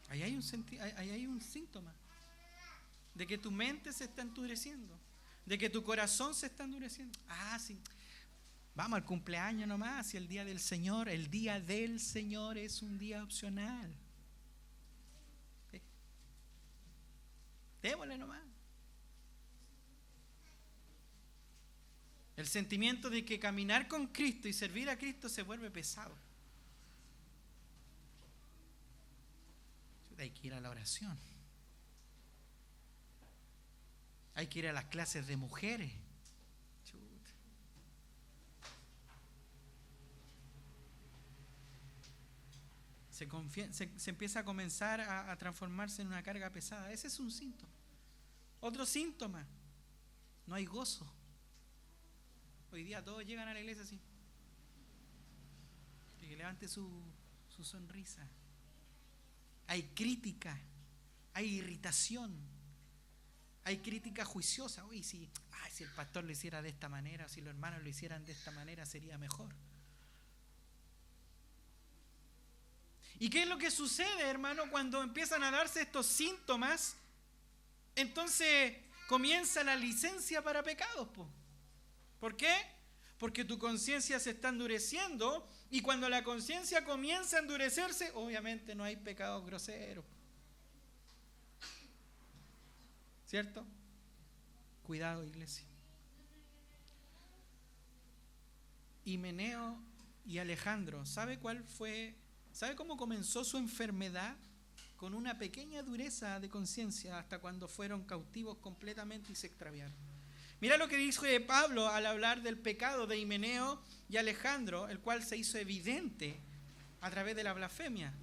Ahí hay un síntoma de que tu mente se está endureciendo, de que tu corazón se está endureciendo. Sí, vamos al cumpleaños nomás, si el día del Señor es un día opcional. Démosle nomás. El sentimiento de que caminar con Cristo y servir a Cristo se vuelve pesado. Hay que ir a la oración. Hay que ir a las clases de mujeres. Se empieza a comenzar a transformarse en una carga pesada. Ese es un síntoma. Otro síntoma: no hay gozo. Hoy día todos llegan a la iglesia así. Que levante su sonrisa. Hay crítica, hay irritación, hay crítica juiciosa. Uy, si el pastor lo hiciera de esta manera, si los hermanos lo hicieran de esta manera, sería mejor. ¿Y qué es lo que sucede, hermano, cuando empiezan a darse estos síntomas? Entonces comienza la licencia para pecados. ¿Por qué? Porque tu conciencia se está endureciendo, y cuando la conciencia comienza a endurecerse, obviamente no hay pecados groseros. ¿Cierto? Cuidado, iglesia. Himeneo y Alejandro, ¿sabe cómo comenzó su enfermedad? Con una pequeña dureza de conciencia, hasta cuando fueron cautivos completamente y se extraviaron. Mira lo que dijo Pablo al hablar del pecado de Himeneo y Alejandro, el cual se hizo evidente a través de la blasfemia.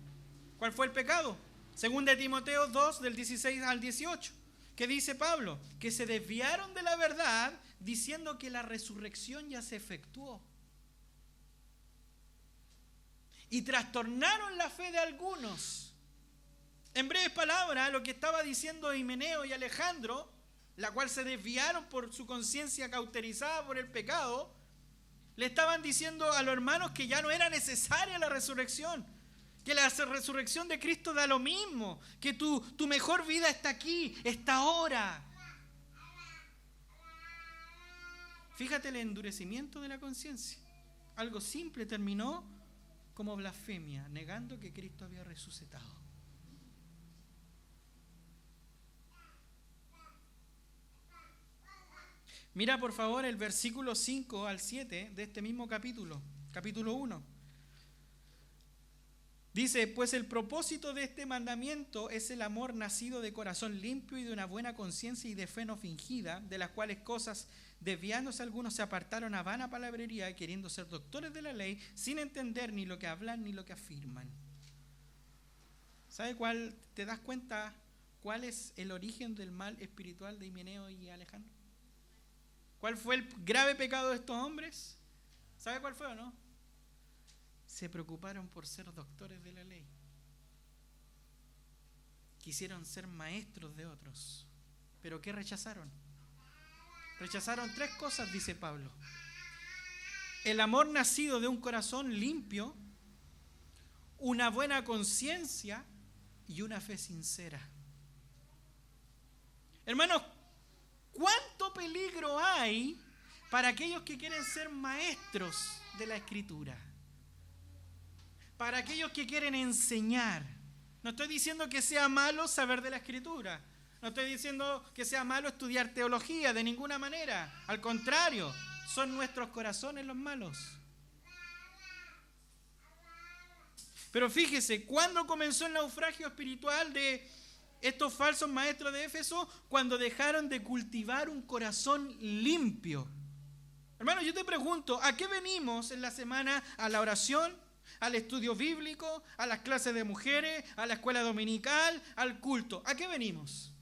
¿Cuál fue el pecado? Según de Timoteo 2, del 16 al 18. ¿Qué dice Pablo? Que se desviaron de la verdad diciendo que la resurrección ya se efectuó. Y trastornaron la fe de algunos. En breves palabras, lo que estaba diciendo Himeneo y Alejandro, la cual se desviaron por su conciencia cauterizada por el pecado, le estaban diciendo a los hermanos que ya no era necesaria la resurrección, que la resurrección de Cristo da lo mismo, que tu mejor vida está aquí, está ahora. Fíjate el endurecimiento de la conciencia. Algo simple terminó como blasfemia, negando que Cristo había resucitado. Mira por favor el versículo 5 al 7 de este mismo capítulo 1. Dice, pues el propósito de este mandamiento es el amor nacido de corazón limpio y de una buena conciencia y de fe no fingida, de las cuales cosas, desviándose algunos, se apartaron a vana palabrería, queriendo ser doctores de la ley, sin entender ni lo que hablan ni lo que afirman. ¿Sabe cuál? ¿Te das cuenta cuál es el origen del mal espiritual de Himeneo y Alejandro? ¿Cuál fue el grave pecado de estos hombres? ¿Sabe cuál fue o no? Se preocuparon por ser doctores de la ley. Quisieron ser maestros de otros. ¿Pero qué rechazaron? Rechazaron 3 cosas, dice Pablo. El amor nacido de un corazón limpio, una buena conciencia y una fe sincera. Hermanos, ¿cuánto peligro hay para aquellos que quieren ser maestros de la Escritura? Para aquellos que quieren enseñar. No estoy diciendo que sea malo saber de la Escritura. No estoy diciendo que sea malo estudiar teología, de ninguna manera. Al contrario, son nuestros corazones los malos. Pero fíjese, ¿cuándo comenzó el naufragio espiritual de estos falsos maestros de Éfeso? Cuando dejaron de cultivar un corazón limpio. Hermano, yo te pregunto, ¿a qué venimos en la semana? ¿A la oración? ¿Al estudio bíblico? ¿A las clases de mujeres? ¿A la escuela dominical? ¿Al culto? ¿A qué venimos?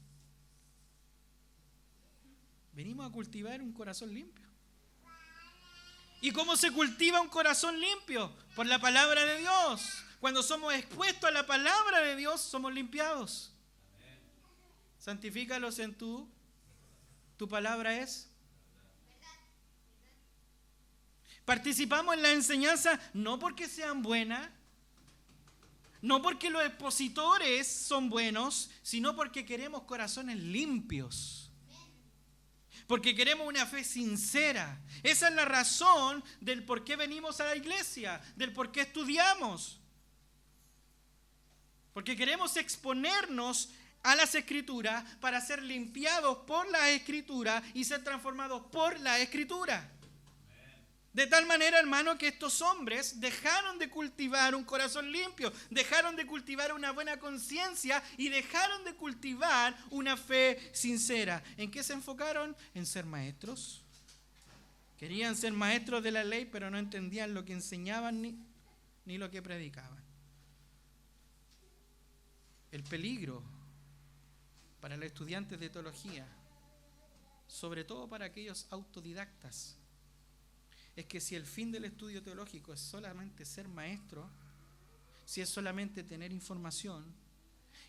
Venimos a cultivar un corazón limpio. ¿Y cómo se cultiva un corazón limpio? Por la palabra de Dios. Cuando somos expuestos a la palabra de Dios, somos limpiados. Santifícalos en tu palabra es. Participamos en la enseñanza no porque sean buenas, no porque los expositores son buenos, sino porque queremos corazones limpios. Porque queremos una fe sincera. Esa es la razón del por qué venimos a la iglesia, del por qué estudiamos. Porque queremos exponernos a las Escrituras para ser limpiados por la Escritura y ser transformados por la Escritura. De tal manera, hermano, que estos hombres dejaron de cultivar un corazón limpio, dejaron de cultivar una buena conciencia y dejaron de cultivar una fe sincera. ¿En qué se enfocaron? En ser maestros. Querían ser maestros de la ley, pero no entendían lo que enseñaban ni lo que predicaban. El peligro para los estudiantes de teología, sobre todo para aquellos autodidactas, es que si el fin del estudio teológico es solamente ser maestro, si es solamente tener información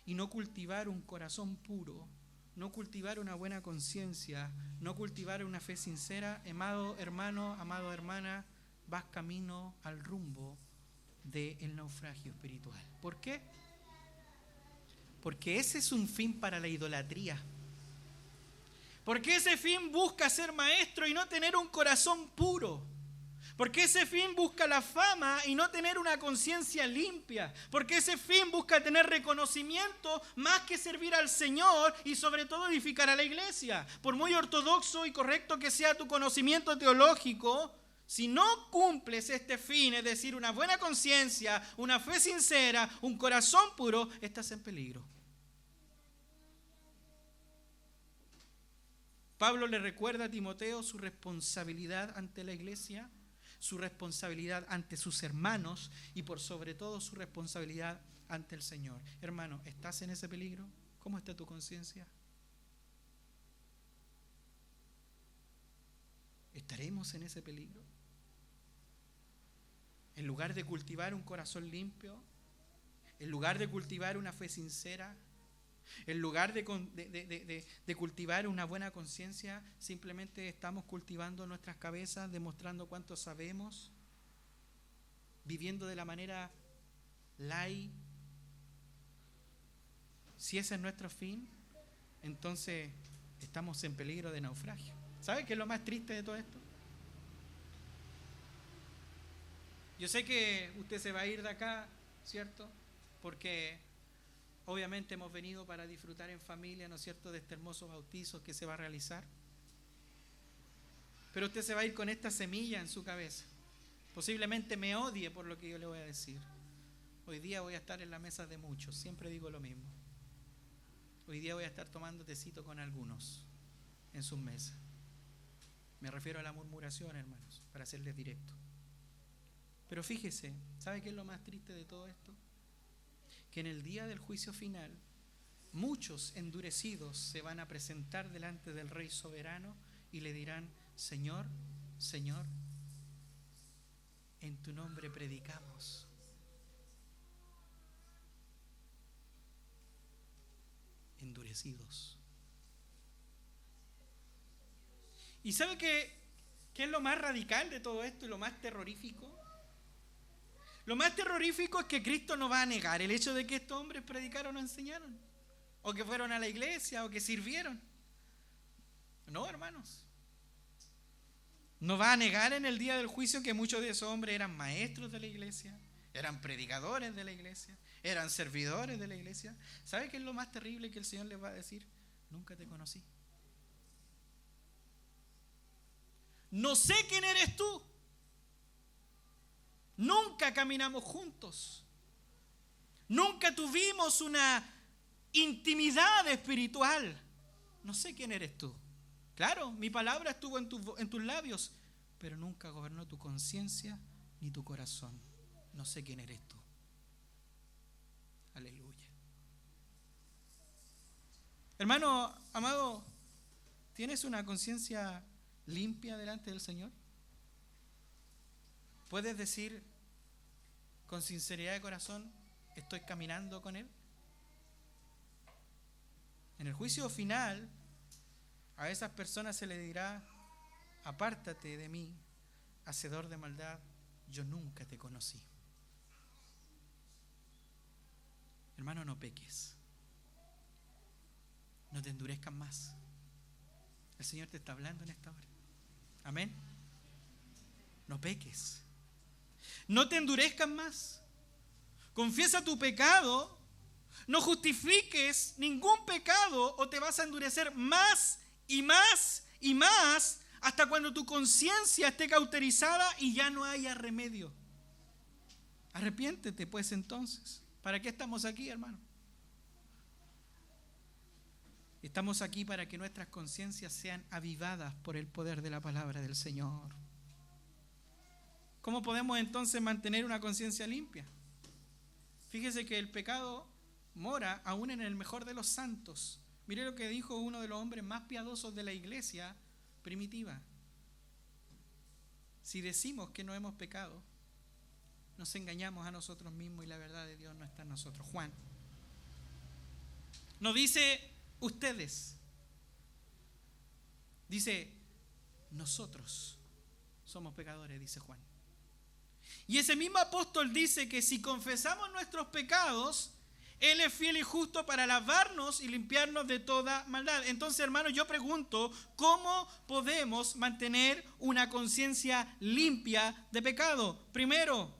y no cultivar un corazón puro, no cultivar una buena conciencia, no cultivar una fe sincera, amado hermano, amado hermana, vas camino al rumbo del naufragio espiritual. ¿Por qué? Porque ese es un fin para la idolatría. Porque ese fin busca ser maestro y no tener un corazón puro. Porque ese fin busca la fama y no tener una conciencia limpia. Porque ese fin busca tener reconocimiento más que servir al Señor y sobre todo edificar a la iglesia. Por muy ortodoxo y correcto que sea tu conocimiento teológico, si no cumples este fin, es decir, una buena conciencia, una fe sincera, un corazón puro, estás en peligro. Pablo le recuerda a Timoteo su responsabilidad ante la iglesia, su responsabilidad ante sus hermanos y por sobre todo su responsabilidad ante el Señor. Hermano, ¿estás en ese peligro? ¿Cómo está tu conciencia? ¿Estaremos en ese peligro? En lugar de cultivar un corazón limpio, en lugar de cultivar una fe sincera, en lugar de cultivar una buena conciencia, simplemente estamos cultivando nuestras cabezas, demostrando cuánto sabemos, viviendo de la manera light. Si ese es nuestro fin, entonces estamos en peligro de naufragio. ¿Sabe qué es lo más triste de todo esto? Yo sé que usted se va a ir de acá, ¿cierto? Porque obviamente hemos venido para disfrutar en familia, ¿no es cierto?, de este hermoso bautizo que se va a realizar. Pero usted se va a ir con esta semilla en su cabeza. Posiblemente me odie por lo que yo le voy a decir. Hoy día voy a estar en la mesa de muchos, siempre digo lo mismo. Hoy día voy a estar tomando tecito con algunos en sus mesas. Me refiero a la murmuración, hermanos, para serles directo. Pero fíjese, ¿sabe qué es lo más triste de todo esto? Que en el día del juicio final, muchos endurecidos se van a presentar delante del Rey soberano y le dirán: Señor, Señor, en tu nombre predicamos. Endurecidos. ¿Y sabe qué es lo más radical de todo esto y lo más terrorífico? Lo más terrorífico es que Cristo no va a negar el hecho de que estos hombres predicaron o enseñaron, o que fueron a la iglesia, o que sirvieron. No, hermanos. No va a negar en el día del juicio que muchos de esos hombres eran maestros de la iglesia, eran predicadores de la iglesia, eran servidores de la iglesia. ¿Sabe qué es lo más terrible que el Señor les va a decir? Nunca te conocí. No sé quién eres tú. Nunca caminamos juntos. Nunca tuvimos una intimidad espiritual. No sé quién eres tú. Claro, mi palabra estuvo en tus labios, pero nunca gobernó tu conciencia ni tu corazón. No sé quién eres tú. Aleluya. Hermano amado, ¿tienes una conciencia limpia delante del Señor? ¿Puedes decir con sinceridad de corazón, estoy caminando con Él? En el juicio final, a esas personas se les dirá: apártate de mí, hacedor de maldad, yo nunca te conocí. Hermano, no peques. No te endurezcas más. El Señor te está hablando en esta hora. Amén. No peques. No te endurezcas más. Confiesa tu pecado. No justifiques ningún pecado o te vas a endurecer más y más y más hasta cuando tu conciencia esté cauterizada y ya no haya remedio. Arrepiéntete pues entonces. ¿Para qué estamos aquí, hermano? Estamos aquí para que nuestras conciencias sean avivadas por el poder de la palabra del Señor. ¿Cómo podemos entonces mantener una conciencia limpia? Fíjese que el pecado mora aún en el mejor de los santos. Mire lo que dijo uno de los hombres más piadosos de la iglesia primitiva. Si decimos que no hemos pecado, nos engañamos a nosotros mismos y la verdad de Dios no está en nosotros. Juan no dice ustedes, dice nosotros somos pecadores, dice Juan. Y ese mismo apóstol dice que si confesamos nuestros pecados, Él es fiel y justo para lavarnos y limpiarnos de toda maldad. Entonces, hermanos, yo pregunto, ¿cómo podemos mantener una conciencia limpia de pecado? Primero,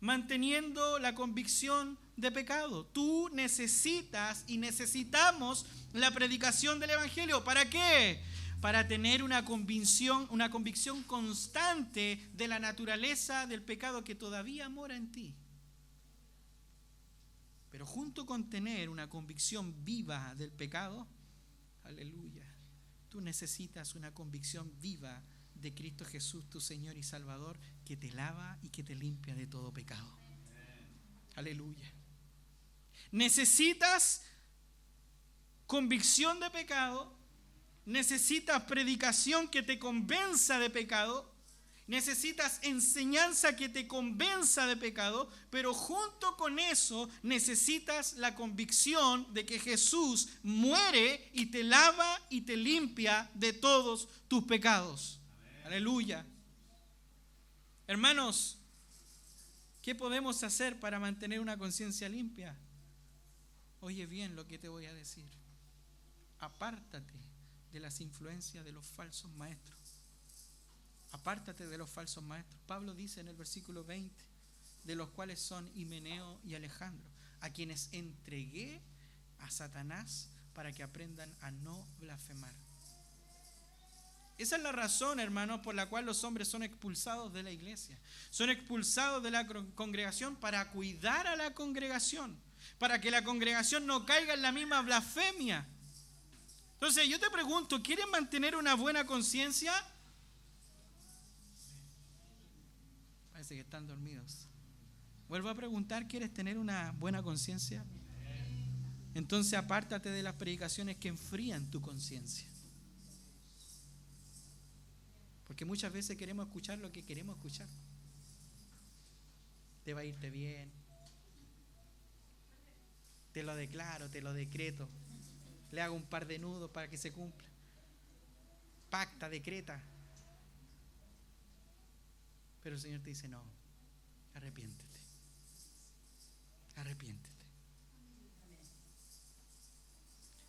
manteniendo la convicción de pecado. Tú necesitas y necesitamos la predicación del Evangelio. ¿Para qué? Para tener una convicción constante de la naturaleza del pecado que todavía mora en ti. Pero junto con tener una convicción viva del pecado, aleluya, tú necesitas una convicción viva de Cristo Jesús, tu Señor y Salvador, que te lava y que te limpia de todo pecado. Aleluya. Necesitas convicción de pecado, necesitas predicación que te convenza de pecado, necesitas enseñanza que te convenza de pecado, pero junto con eso necesitas la convicción de que Jesús muere y te lava y te limpia de todos tus pecados. Amén. Aleluya. Hermanos, ¿qué podemos hacer para mantener una conciencia limpia? Oye bien lo que te voy a decir. Apártate de las influencias de los falsos maestros. Apártate de los falsos maestros. Pablo dice en el versículo 20, de los cuales son Himeneo y Alejandro, a quienes entregué a Satanás para que aprendan a no blasfemar. Esa es la razón, hermanos, por la cual los hombres son expulsados de la iglesia. Son expulsados de la congregación para cuidar a la congregación, para que la congregación no caiga en la misma blasfemia. Entonces yo te pregunto, ¿quieren mantener una buena conciencia? Parece que están dormidos. Vuelvo a preguntar, ¿quieres tener una buena conciencia? Entonces apártate de las predicaciones que enfrían tu conciencia. Porque muchas veces queremos escuchar lo que queremos escuchar. Te va a irte bien. Te lo declaro, te lo decreto. Le hago un par de nudos para que se cumpla. Pacta, decreta. Pero el Señor te dice, no, arrepiéntete. Arrepiéntete.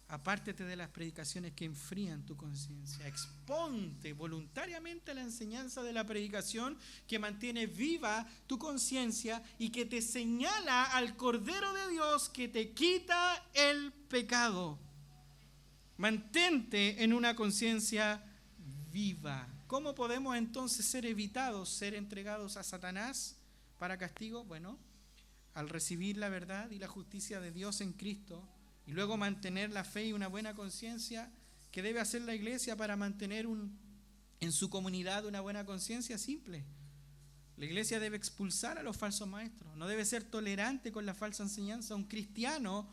Apártete de las predicaciones que enfrían tu conciencia. Exponte voluntariamente a la enseñanza de la predicación que mantiene viva tu conciencia y que te señala al Cordero de Dios que te quita el pecado. Mantente en una conciencia viva. ¿Cómo podemos entonces ser evitados, ser entregados a Satanás para castigo? Bueno, al recibir la verdad y la justicia de Dios en Cristo, y luego mantener la fe y una buena conciencia. ¿Qué debe hacer la iglesia para mantener en su comunidad una buena conciencia? Simple. La iglesia debe expulsar a los falsos maestros. No debe ser tolerante con la falsa enseñanza. Un cristiano,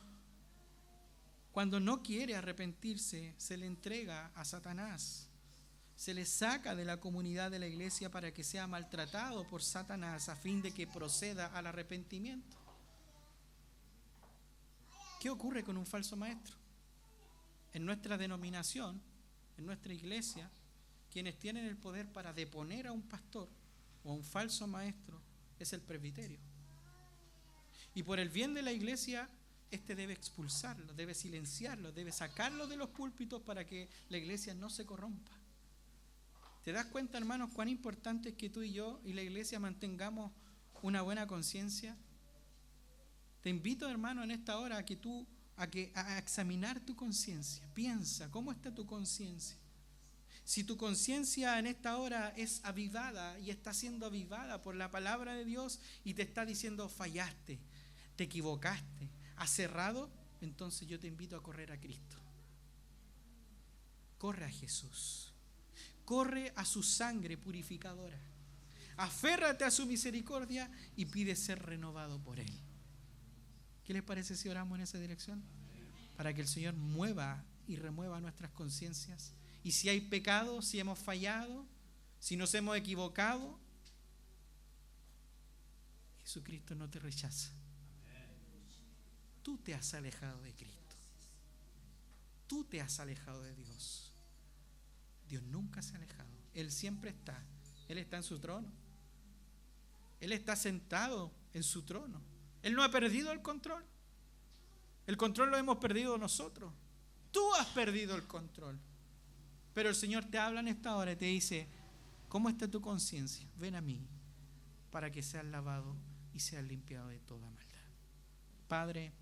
cuando no quiere arrepentirse, se le entrega a Satanás. Se le saca de la comunidad de la iglesia para que sea maltratado por Satanás a fin de que proceda al arrepentimiento. ¿Qué ocurre con un falso maestro? En nuestra denominación, en nuestra iglesia, quienes tienen el poder para deponer a un pastor o a un falso maestro es el presbiterio. Y por el bien de la iglesia, debe expulsarlo, debe silenciarlo, debe sacarlo de los púlpitos para que la iglesia no se corrompa. ¿Te das cuenta, hermanos, cuán importante es que tú y yo y la iglesia mantengamos una buena conciencia? Te invito, hermano, en esta hora a examinar tu conciencia. Piensa, ¿cómo está tu conciencia? Si tu conciencia en esta hora es avivada y está siendo avivada por la palabra de Dios y te está diciendo fallaste, te equivocaste, has cerrado, entonces yo te invito a correr a Cristo. Corre a Jesús. Corre a su sangre purificadora. Aférrate a su misericordia y pide ser renovado por Él. ¿Qué les parece si oramos en esa dirección? Para que el Señor mueva y remueva nuestras conciencias. Y si hay pecado, si hemos fallado, si nos hemos equivocado, Jesucristo no te rechaza. Tú te has alejado de Cristo. Tú te has alejado de Dios. Dios nunca se ha alejado. Él siempre está. Él está en su trono. Él está sentado en su trono. Él no ha perdido el control. El control lo hemos perdido nosotros. Tú has perdido el control. Pero el Señor te habla en esta hora y te dice, ¿cómo está tu conciencia? Ven a mí para que seas lavado y seas limpiado de toda maldad. Padre,